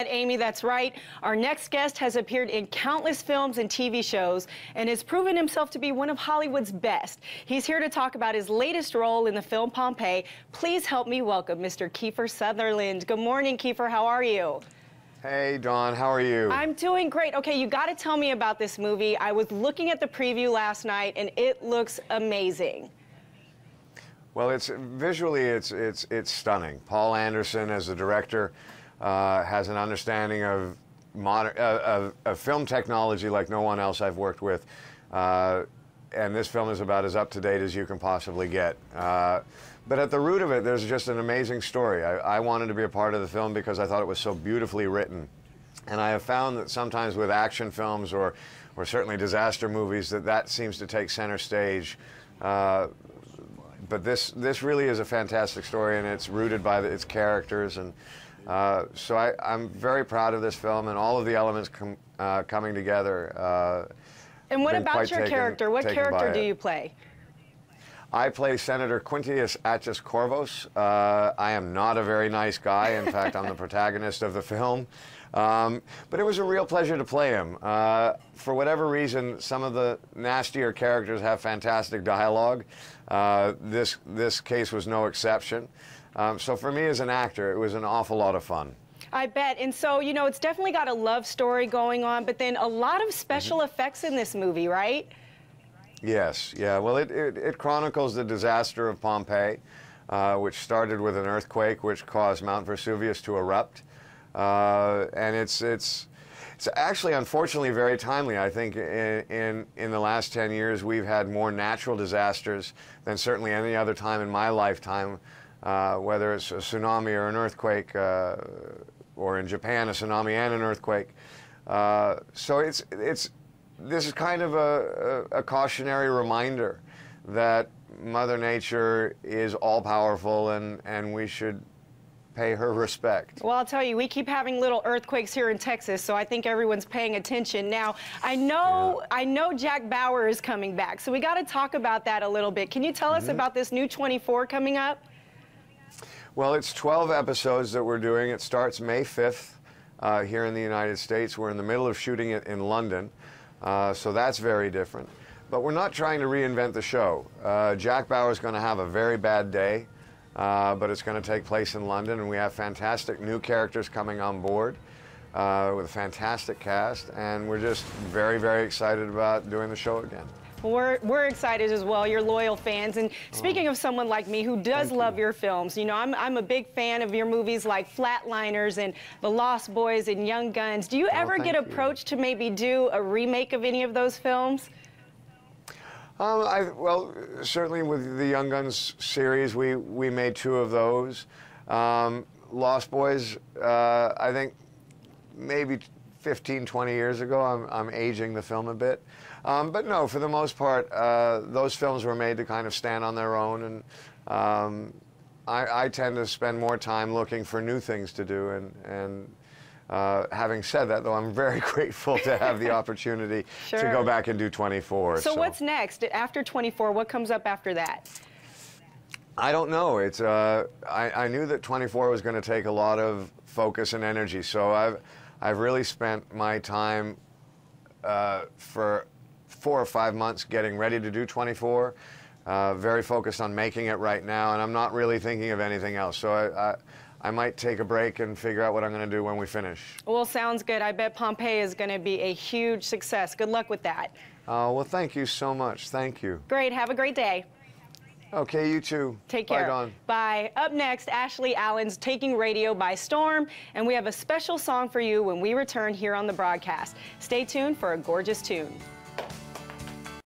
Amy, that's right. Our next guest has appeared in countless films and TV shows and has proven himself to be one of Hollywood's best. He's here to talk about his latest role in the film Pompeii. Please help me welcome Mr. Keifer Sutherland. Good morning, Keifer. How are you? Hey, Dawn. How are you? I'm doing great. Okay, you got to tell me about this movie. I was looking at the preview last night, and it looks amazing. Well, visually, it's stunning. Paul Anderson, as the director, has an understanding of film technology like no one else I've worked with, and this film is about as up-to-date as you can possibly get. But at the root of it, there's just an amazing story. I wanted to be a part of the film because I thought it was so beautifully written. And I have found that sometimes with action films or certainly disaster movies that seems to take center stage. But this really is a fantastic story, and it's rooted by its characters. And so I'm very proud of this film and all of the elements coming together. And what about your character? What character do you play? I play Senator Quintius Atchis Corvos. I am not a very nice guy. In fact, I'm the protagonist of the film. But it was a real pleasure to play him. For whatever reason, some of the nastier characters have fantastic dialogue. This case was no exception. So for me as an actor, it was an awful lot of fun. I bet. And so, you know, it's definitely got a love story going on, but then a lot of special effects in this movie, right? Yes, yeah. Well, it chronicles the disaster of Pompeii, which started with an earthquake which caused Mount Vesuvius to erupt. And it's actually, unfortunately, very timely. I think in the last 10 years, we've had more natural disasters than certainly any other time in my lifetime, whether it's a tsunami or an earthquake, or in Japan, a tsunami and an earthquake. So this is kind of a cautionary reminder that Mother Nature is all-powerful and we should pay her respect. Well, I'll tell you, we keep having little earthquakes here in Texas, so I think everyone's paying attention. Now, I know Jack Bauer is coming back, so we got to talk about that a little bit. Can you tell us about this new 24 coming up? Well, it's 12 episodes that we're doing. It starts May 5th here in the United States. We're in the middle of shooting it in London, so that's very different. But we're not trying to reinvent the show. Jack Bauer is going to have a very bad day. But it's going to take place in London, and we have fantastic new characters coming on board with a fantastic cast, and we're just very, very excited about doing the show again. We're excited as well. You're loyal fans. And speaking of someone like me who does love your films, you know, I'm a big fan of your movies like Flatliners and The Lost Boys and Young Guns. Do you ever get approached to maybe do a remake of any of those films? Well, certainly with the Young Guns series, we made 2 of those. Lost Boys, I think maybe 15, 20 years ago. I'm aging the film a bit. But no, for the most part, those films were made to kind of stand on their own, and I tend to spend more time looking for new things to do, and having said that, though, I'm very grateful to have the opportunity to go back and do 24. So what's next? After 24, what comes up after that? I don't know. I knew that 24 was going to take a lot of focus and energy, so I've really spent my time for 4 or 5 months getting ready to do 24, very focused on making it right now, and I'm not really thinking of anything else. So I might take a break and figure out what I'm going to do when we finish. Well, sounds good. I bet Pompeii is going to be a huge success. Good luck with that. Well, thank you so much. Thank you. Great. Have a great day. Okay, you too. Take care. Bye, Dawn. Bye. Up next, Ashley Allen's taking radio by storm, and we have a special song for you when we return here on the broadcast. Stay tuned for a gorgeous tune.